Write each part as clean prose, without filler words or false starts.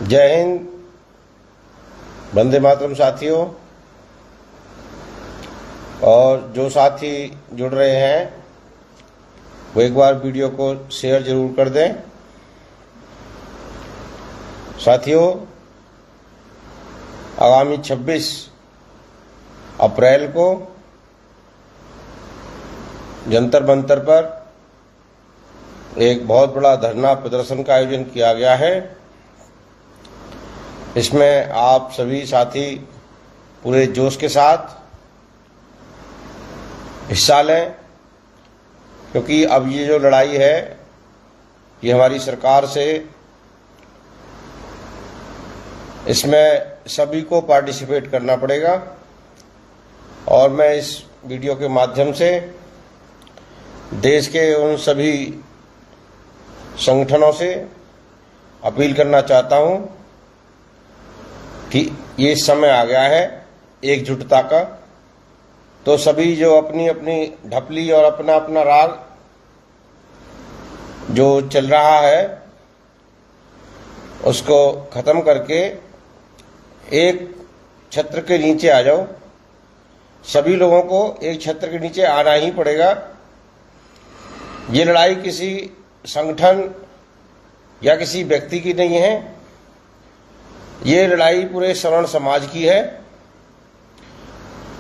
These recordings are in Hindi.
जय हिंद, वंदे मातरम साथियों। और जो साथी जुड़ रहे हैं वो एक बार वीडियो को शेयर जरूर कर दें। साथियों, आगामी 26 अप्रैल को जंतर मंतर पर एक बहुत बड़ा धरना प्रदर्शन का आयोजन किया गया है। इसमें आप सभी साथी पूरे जोश के साथ हिस्सा लें, क्योंकि अब ये जो लड़ाई है ये हमारी सरकार से, इसमें सभी को पार्टिसिपेट करना पड़ेगा। और मैं इस वीडियो के माध्यम से देश के उन सभी संगठनों से अपील करना चाहता हूं कि ये समय आ गया है एकजुटता का। तो सभी जो अपनी अपनी ढपली और अपना अपना राग जो चल रहा है उसको खत्म करके एक छत्र के नीचे आ जाओ। सभी लोगों को एक छत्र के नीचे आना ही पड़ेगा। ये लड़ाई किसी संगठन या किसी व्यक्ति की नहीं है, ये लड़ाई पूरे सवर्ण समाज की है।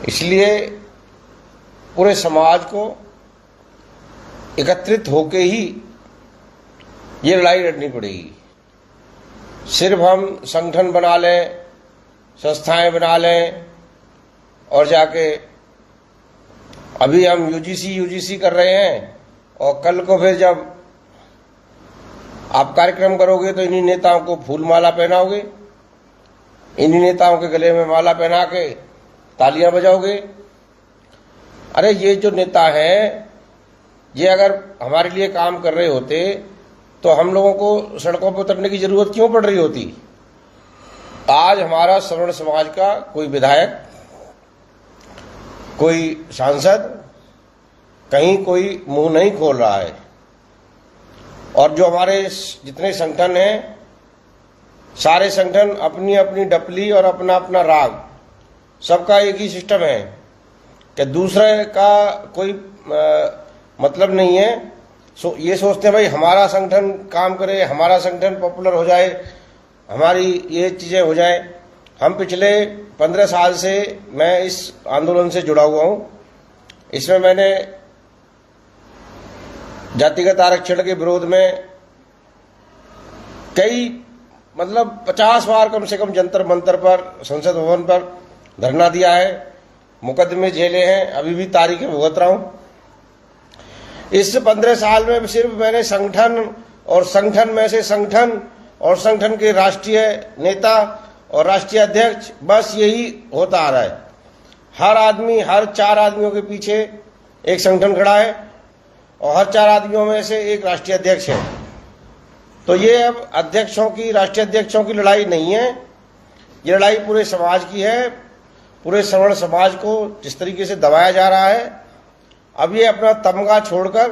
इसलिए पूरे समाज को एकत्रित होके ही ये लड़ाई लड़नी पड़ेगी। सिर्फ हम संगठन बना लें, संस्थाएं बना लें और जाके अभी हम यूजीसी कर रहे हैं और कल को फिर जब आप कार्यक्रम करोगे तो इन्हीं नेताओं को फूल माला पहनाओगे, इन्हीं नेताओं के गले में माला पहना के तालियां बजाओगे। अरे ये जो नेता हैं, ये अगर हमारे लिए काम कर रहे होते तो हम लोगों को सड़कों पर उतरने की जरूरत क्यों पड़ रही होती। आज हमारा सवर्ण समाज का कोई विधायक, कोई सांसद कहीं कोई मुंह नहीं खोल रहा है। और जो हमारे जितने संगठन हैं, सारे संगठन अपनी अपनी डपली और अपना अपना राग, सबका एक ही सिस्टम है कि दूसरे का कोई मतलब नहीं है। ये सोचते हैं भाई हमारा संगठन काम करे, हमारा संगठन पॉपुलर हो जाए, हमारी ये चीजें हो जाए। हम पिछले 15 साल से मैं इस आंदोलन से जुड़ा हुआ हूं। इसमें मैंने जातिगत आरक्षण के विरोध में कई 50 बार कम से कम जंतर मंतर पर, संसद भवन पर धरना दिया है, मुकदमे झेले हैं, अभी भी तारीखें भुगत रहा हूं। इस 15 साल में सिर्फ मैंने संगठन और संगठन में से संगठन और संगठन के राष्ट्रीय नेता और राष्ट्रीय अध्यक्ष, बस यही होता आ रहा है। हर आदमी, हर 4 आदमियों के पीछे एक संगठन खड़ा है और हर 4 आदमियों में से एक राष्ट्रीय अध्यक्ष है। तो ये अब अध्यक्षों की, राष्ट्रीय अध्यक्षों की लड़ाई नहीं है, ये लड़ाई पूरे समाज की है। पूरे सवर्ण समाज को जिस तरीके से दबाया जा रहा है, अब ये अपना तमगा छोड़कर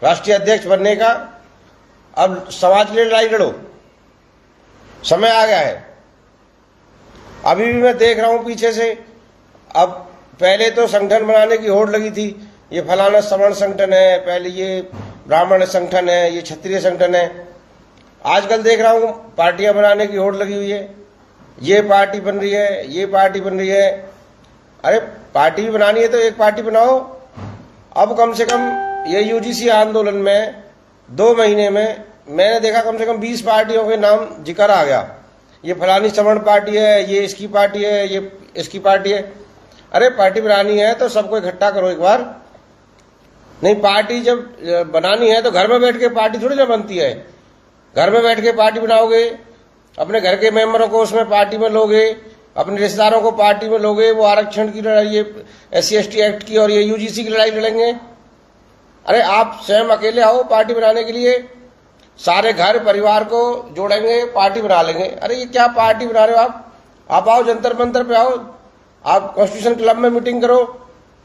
राष्ट्रीय अध्यक्ष बनने का, अब समाज के लिए लड़ाई लड़ो, समय आ गया है। अभी भी मैं देख रहा हूं पीछे से, अब पहले तो संगठन बनाने की होड़ लगी थी, ये फलाना सवर्ण संगठन है, पहले ये ब्राह्मण संगठन है, ये क्षत्रिय संगठन है। आजकल देख रहा हूं पार्टियां बनाने की होड़ लगी हुई है, ये पार्टी बन रही है, ये पार्टी बन रही है। अरे पार्टी भी बनानी है तो एक पार्टी बनाओ। अब कम से कम ये यूजीसी आंदोलन में 2 महीने में मैंने देखा कम से कम 20 पार्टियों के नाम जिक्र आ गया। ये फलानी सवर्ण पार्टी है, ये इसकी पार्टी है, ये इसकी पार्टी है। अरे पार्टी बनानी है तो सबको इकट्ठा करो एक बार। नहीं, पार्टी जब बनानी है तो घर में बैठ के पार्टी थोड़ी ना बनती है। घर में बैठ के पार्टी बनाओगे, अपने घर के मेंबरों को उसमें पार्टी में लोगे, अपने रिश्तेदारों को पार्टी में लोगे, वो आरक्षण की लड़ाई, ये SC/ST एक्ट की और ये यूजीसी की लड़ाई लड़ेंगे। अरे आप स्वयं अकेले आओ पार्टी बनाने के लिए, सारे घर परिवार को जोड़ेंगे, पार्टी बना लेंगे। अरे ये क्या पार्टी बना रहे हो आप आओ जंतर मंतर पे आओ, आप कॉन्स्टिट्यूशन क्लब में मीटिंग करो,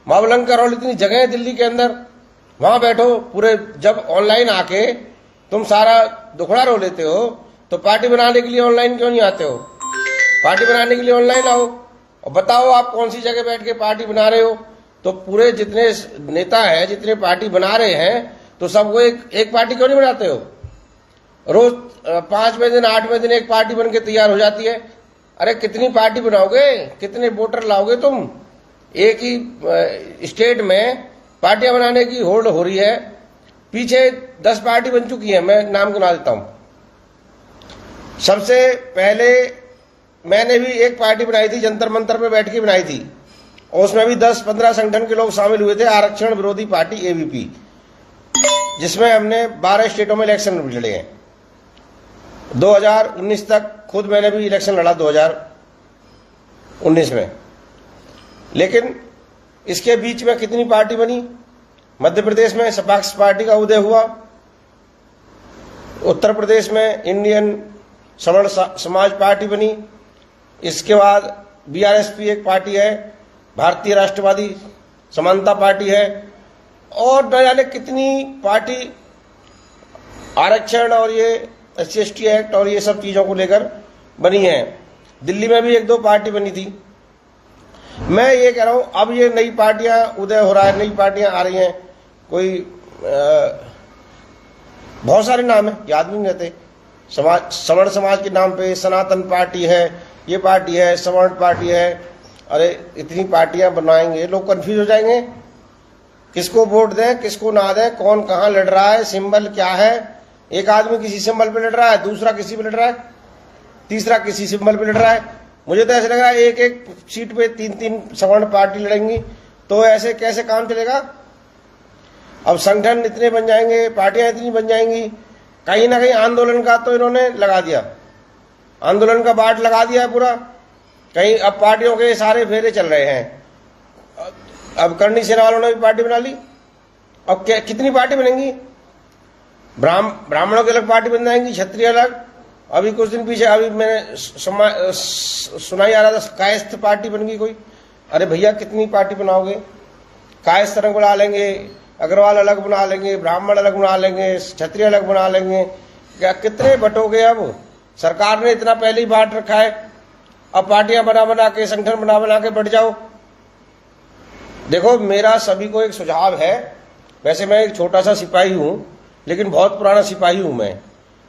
महाबलंग करो, इतनी जगह है दिल्ली के अंदर, वहां बैठो। पूरे जब ऑनलाइन आके तुम सारा दुखड़ा रो लेते हो तो पार्टी बनाने के लिए ऑनलाइन क्यों नहीं आते हो? पार्टी बनाने के लिए ऑनलाइन आओ और बताओ आप कौन सी जगह बैठ के पार्टी बना रहे हो। तो पूरे जितने नेता हैं, जितने पार्टी बना रहे हैं, तो सबको एक पार्टी क्यों नहीं बनाते हो? रोज 5वें दिन 8वें दिन एक पार्टी बन के तैयार हो जाती है। अरे कितनी पार्टी बनाओगे, कितने वोटर लाओगे तुम? एक ही स्टेट में पार्टियां बनाने की होड़ हो रही है। पीछे 10 पार्टी बन चुकी है, मैं नाम गिना देता हूं। सबसे पहले मैंने भी एक पार्टी बनाई थी, जंतर मंतर पे बैठ के बनाई थी, और उसमें भी 10-15 संगठन के लोग शामिल हुए थे। आरक्षण विरोधी पार्टी एबीपी, जिसमें हमने 12 स्टेटों में इलेक्शन लड़े हैं। 2019 तक खुद मैंने भी इलेक्शन लड़ा 2019 में। लेकिन इसके बीच में कितनी पार्टी बनी? मध्य प्रदेश में सपाक्स पार्टी का उदय हुआ, उत्तर प्रदेश में इंडियन सवर्ण समाज पार्टी बनी, इसके बाद बीआरएसपी एक पार्टी है, भारतीय राष्ट्रवादी समानता पार्टी है, और न जाने कितनी पार्टी आरक्षण और ये SC/ST एक्ट और ये सब चीजों को लेकर बनी है। दिल्ली में भी 1-2 पार्टी बनी थी। मैं ये कह रहा हूं, अब ये नई पार्टियां उदय हो रहा है, नई पार्टियां आ रही हैं। कोई बहुत सारे नाम है, याद भी नहीं रहते। सवर्ण समाज के नाम पे सनातन पार्टी है, ये पार्टी है, सवर्ण पार्टी है। अरे इतनी पार्टियां बनाएंगे, लोग कंफ्यूज हो जाएंगे, किसको वोट दें, किसको ना दें, कौन कहां लड़ रहा है, सिंबल क्या है। एक आदमी किसी सिंबल पे लड़ रहा है, दूसरा किसी पे लड़ रहा है, तीसरा किसी सिंबल पे लड़ रहा है। मुझे तो ऐसे लग रहा है एक सीट पे 3-3 सवर्ण पार्टी लड़ेंगी, तो ऐसे कैसे काम चलेगा? अब संगठन इतने बन जाएंगे, पार्टियां इतनी बन जाएंगी। कहीं ना कहीं आंदोलन का तो इन्होंने लगा दिया, आंदोलन का बाट लगा दिया पूरा। कहीं अब पार्टियों के सारे फेरे चल रहे हैं। अब करनी सेना वालों ने भी पार्टी बना ली। अब क्या कितनी पार्टी बनेंगी? ब्राह्मणों की अलग पार्टी बन जाएंगी, क्षत्रिय अलग। अभी कुछ दिन पीछे अभी मैंने सुनाई आ रहा था, कायस्थ पार्टी बन गई कोई। अरे भैया कितनी पार्टी बनाओगे? कायस्थ अलग बना लेंगे, अग्रवाल अलग बना लेंगे, ब्राह्मण अलग बना लेंगे, क्षत्रिय अलग बना लेंगे। क्या कितने बटोगे? अब सरकार ने इतना पहले ही बांट रखा है, अब पार्टियां बना बना के, संगठन बना बना के बढ़ जाओ। देखो, मेरा सभी को एक सुझाव है। वैसे मैं एक छोटा सा सिपाही हूं, लेकिन बहुत पुराना सिपाही हूं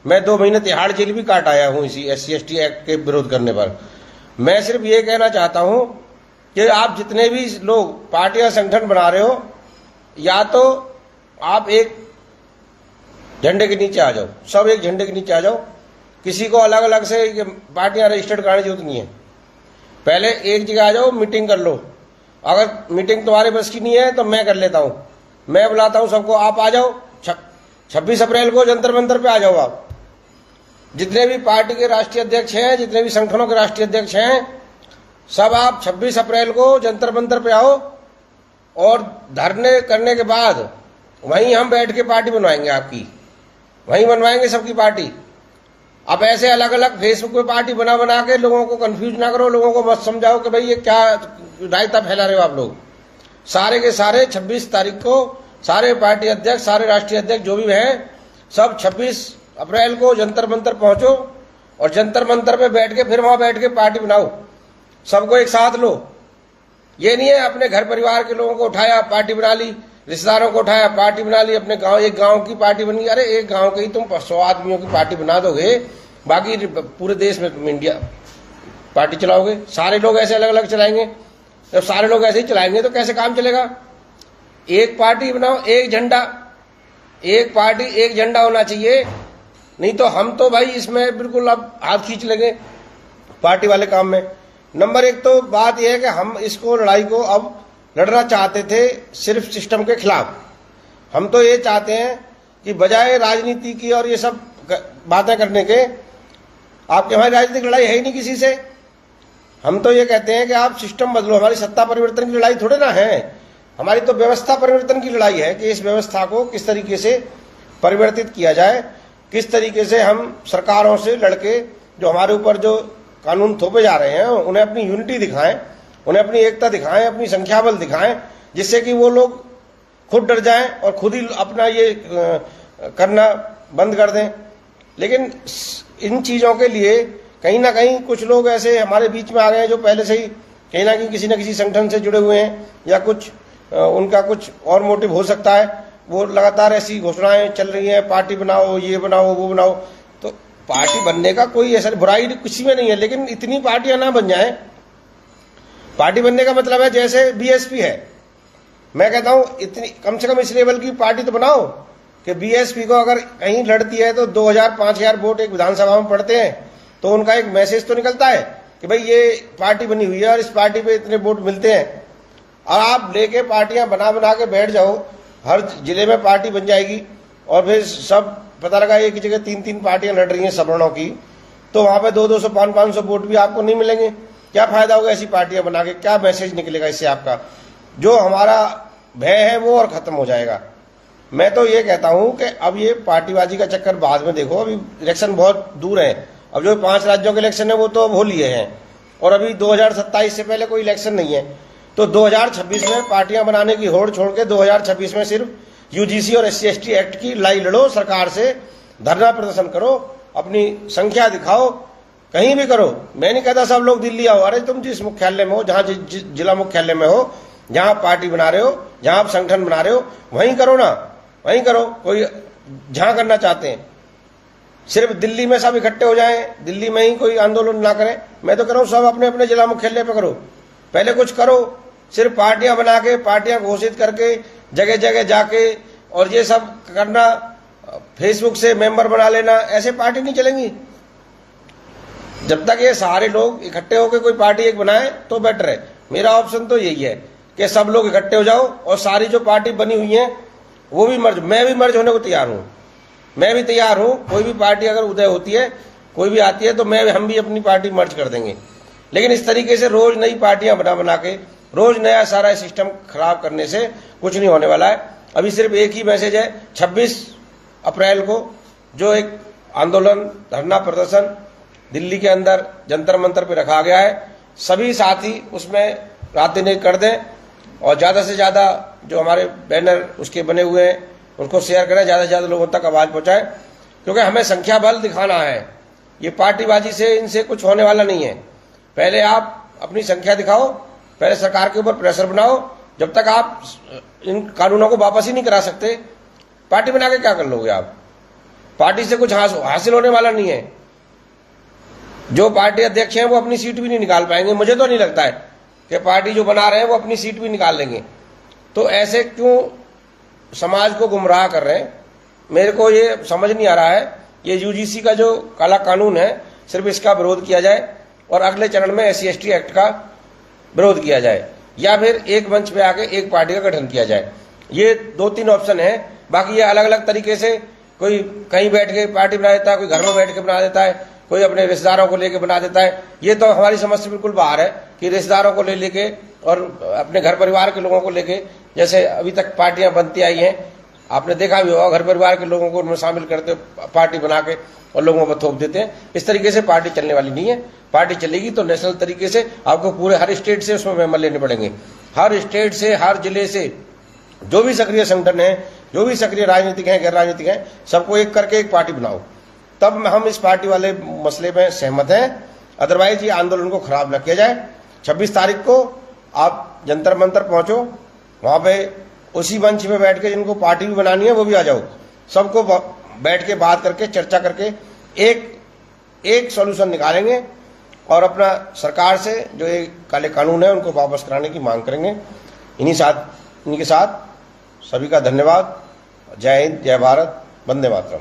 मैं 2 महीने तिहाड़ जेल भी काट आया हूं इसी SC/ST एक्ट के विरोध करने पर। मैं सिर्फ ये कहना चाहता हूं कि आप जितने भी लोग पार्टियां संगठन बना रहे हो, या तो आप एक झंडे के नीचे आ जाओ, सब एक झंडे के नीचे आ जाओ। किसी को अलग अलग से पार्टियां रजिस्टर्ड कराने की जरूरत नहीं है। पहले एक जगह आ जाओ, मीटिंग कर लो। अगर मीटिंग तुम्हारे बस की नहीं है तो मैं कर लेता हूं, मैं बुलाता हूं सबको, आप आ जाओ। 26 अप्रैल को जंतर मंतर पे आ जाओ आप। जितने भी पार्टी के राष्ट्रीय अध्यक्ष हैं, जितने भी संगठनों के राष्ट्रीय अध्यक्ष हैं, सब आप 26 अप्रैल को जंतर मंतर पे आओ, और धरने करने के बाद वहीं हम बैठ के पार्टी बनवाएंगे आपकी, वहीं बनवाएंगे सबकी पार्टी। आप ऐसे अलग अलग फेसबुक पे पार्टी बना बना के लोगों को कंफ्यूज ना करो, लोगों को मत समझाओ कि भाई ये क्या रायता फैला रहे हो आप लोग। सारे के सारे 26 तारीख को सारे पार्टी अध्यक्ष, सारे राष्ट्रीय अध्यक्ष जो भी हैं, सब 26 अप्रैल को जंतर मंतर पहुंचो, और जंतर मंतर पे बैठ के फिर वहां बैठ के पार्टी बनाओ, सबको एक साथ लो। ये नहीं है अपने घर परिवार के लोगों को उठाया पार्टी बना ली, रिश्तेदारों को उठाया पार्टी बना ली, अपने गांव, एक गांव की पार्टी बन गई। अरे एक गांव के ही तुम 100 आदमियों की पार्टी बना दोगे, बाकी पूरे देश में तुम इंडिया पार्टी चलाओगे। सारे लोग ऐसे अलग अलग चलाएंगे, जब सारे लोग ऐसे ही चलाएंगे तो कैसे काम चलेगा? एक पार्टी बनाओ, एक झंडा, एक पार्टी एक झंडा होना चाहिए। नहीं तो हम तो भाई इसमें बिल्कुल अब हाथ खींच लेंगे पार्टी वाले काम में। नंबर 1 तो बात यह है कि हम इसको लड़ाई को अब लड़ना चाहते थे सिर्फ सिस्टम के खिलाफ। हम तो ये चाहते हैं कि बजाय राजनीति की और ये सब बातें करने के, आपके हमारी राजनीतिक लड़ाई है ही नहीं किसी से। हम तो ये कहते हैं कि आप सिस्टम बदलो। हमारी सत्ता परिवर्तन की लड़ाई थोड़े ना है, हमारी तो व्यवस्था परिवर्तन की लड़ाई है कि इस व्यवस्था को किस तरीके से परिवर्तित किया जाए, किस तरीके से हम सरकारों से लड़के जो हमारे ऊपर जो कानून थोपे जा रहे हैं उन्हें अपनी यूनिटी दिखाएं, उन्हें अपनी एकता दिखाएं, अपनी संख्या बल दिखाएं, जिससे कि वो लोग खुद डर जाएं और खुद ही अपना ये करना बंद कर दें। लेकिन इन चीज़ों के लिए कहीं ना कहीं कुछ लोग ऐसे हमारे बीच में आ गए हैं जो पहले से ही कहीं ना कहीं किसी न किसी संगठन से जुड़े हुए हैं, या कुछ उनका कुछ और मोटिव हो सकता है। वो लगातार ऐसी घोषणाएं चल रही हैं, पार्टी बनाओ, ये बनाओ, वो बनाओ। तो पार्टी बनने का कोई ऐसा बुराई किसी में नहीं है, लेकिन इतनी पार्टियां ना बन जाएं। पार्टी बनने का मतलब है जैसे बीएसपी है, मैं कहता हूं इतनी कम से कम इस लेवल की पार्टी तो बनाओ कि बीएसपी को अगर कहीं लड़ती है तो 2000-5000 वोट एक विधानसभा में पड़ते हैं, तो उनका एक मैसेज तो निकलता है कि भाई ये पार्टी बनी हुई है और इस पार्टी पे इतने वोट मिलते हैं। और आप लेके पार्टियां बना बना के बैठ जाओ, हर जिले में पार्टी बन जाएगी और फिर सब पता लगा एक जगह 3-3 पार्टियां लड़ रही हैं सवर्णों की, तो वहां पे 200-200, 500-500 वोट भी आपको नहीं मिलेंगे। क्या फायदा होगा ऐसी पार्टियां बना के? क्या मैसेज निकलेगा इससे? आपका जो हमारा भय है वो और खत्म हो जाएगा। मैं तो ये कहता हूं कि अब ये पार्टीबाजी का चक्कर बाद में देखो, अभी इलेक्शन बहुत दूर है। अब जो 5 राज्यों के इलेक्शन है वो तो अब हो लिए हैं और अभी 2027 से पहले कोई इलेक्शन नहीं है। तो 2026 में पार्टियां बनाने की होड़ छोड़ के 2026 में सिर्फ यूजीसी और SC/ST एक्ट की लड़ाई लड़ो, सरकार से धरना प्रदर्शन करो, अपनी संख्या दिखाओ, कहीं भी करो। मैं नहीं कहता सब लोग दिल्ली आओ, अरे तुम जिस मुख्यालय में हो, जहां जिला मुख्यालय में हो, जहां आप पार्टी बना रहे हो, जहां आप संगठन बना रहे हो, वहीं करो ना, वहीं करो। कोई जहां करना चाहते हैं, सिर्फ दिल्ली में सब इकट्ठे हो जाएं, दिल्ली में ही कोई आंदोलन ना करें। मैं तो कह रहा हूं सब अपने अपने जिला मुख्यालय पे करो, पहले कुछ करो। सिर्फ पार्टियां बना के, पार्टियां घोषित करके, जगह जगह जाके और ये सब करना, फेसबुक से मेंबर बना लेना, ऐसे पार्टी नहीं चलेंगी। जब तक ये सारे लोग इकट्ठे होकर कोई पार्टी एक बनाए तो बेटर है। मेरा ऑप्शन तो यही है कि सब लोग इकट्ठे हो जाओ और सारी जो पार्टी बनी हुई है वो भी मर्ज, मैं भी मर्ज होने को तैयार हूं, मैं भी तैयार हूं। कोई भी पार्टी अगर उदय होती है, कोई भी आती है, तो हम भी अपनी पार्टी मर्ज कर देंगे। लेकिन इस तरीके से रोज नई पार्टियां बना बना के, रोज नया सारा सिस्टम खराब करने से कुछ नहीं होने वाला है। अभी सिर्फ एक ही मैसेज है, 26 अप्रैल को जो एक आंदोलन, धरना प्रदर्शन दिल्ली के अंदर जंतर मंतर पे रखा गया है, सभी साथी उसमें रात दिन एक कर दें और ज्यादा से ज्यादा जो हमारे बैनर उसके बने हुए हैं उनको शेयर करें, ज्यादा से ज्यादा लोगों तक आवाज पहुंचाएं, क्योंकि हमें संख्या बल दिखाना है। ये पार्टीबाजी से इनसे कुछ होने वाला नहीं है। पहले आप अपनी संख्या दिखाओ, पहले सरकार के ऊपर प्रेशर बनाओ। जब तक आप इन कानूनों को वापस ही नहीं करा सकते, पार्टी बना के क्या कर लोगे आप? पार्टी से कुछ हासिल होने वाला नहीं है। जो पार्टी अध्यक्ष हैं वो अपनी सीट भी नहीं निकाल पाएंगे। मुझे तो नहीं लगता है कि पार्टी जो बना रहे हैं वो अपनी सीट भी निकाल लेंगे। तो ऐसे क्यों समाज को गुमराह कर रहे हैं? मेरे को ये समझ नहीं आ रहा है। ये यूजीसी का जो काला कानून है, सिर्फ इसका विरोध किया जाए और अगले चरण में SC/ST एक्ट का विरोध किया जाए, या फिर एक मंच पे आके एक पार्टी का गठन किया जाए। ये 2-3 ऑप्शन है। बाकी ये अलग अलग तरीके से कोई कहीं बैठ के पार्टी बना देता है, कोई घर में बैठ के बना देता है, कोई अपने रिश्तेदारों को लेके बना देता है। ये तो हमारी समझ से बिल्कुल बाहर है कि रिश्तेदारों को ले लेके और अपने घर परिवार के लोगों को लेके, जैसे अभी तक पार्टियां बनती आई हैं, आपने देखा भी होगा, घर परिवार के लोगों को उनमें शामिल करते पार्टी बना के और लोगों पर थोप देते हैं। इस तरीके से पार्टी चलने वाली नहीं है। पार्टी चलेगी तो नेशनल तरीके से आपको पूरे हर स्टेट से उसमें मेंबर लेने पड़ेंगे। हर स्टेट से, हर जिले से जो भी सक्रिय संगठन है, जो भी सक्रिय राजनीतिक हैं, गैर राजनीतिक हैं, सबको एक करके एक पार्टी बनाओ। तब हम इस पार्टी वाले मसले में सहमत हैं। अदरवाइज ये आंदोलन को खराब न किया जाए। 26 तारीख को आप जंतर मंतर पहुंचो, वहां पे उसी मंच में बैठ के जिनको पार्टी भी बनानी है वो भी आ जाओ। सबको बैठ के बात करके, चर्चा करके एक सॉल्यूशन निकालेंगे और अपना सरकार से जो ये काले कानून है उनको वापस कराने की मांग करेंगे। इनके साथ सभी का धन्यवाद। जय हिंद, जय भारत, वंदे मातरम।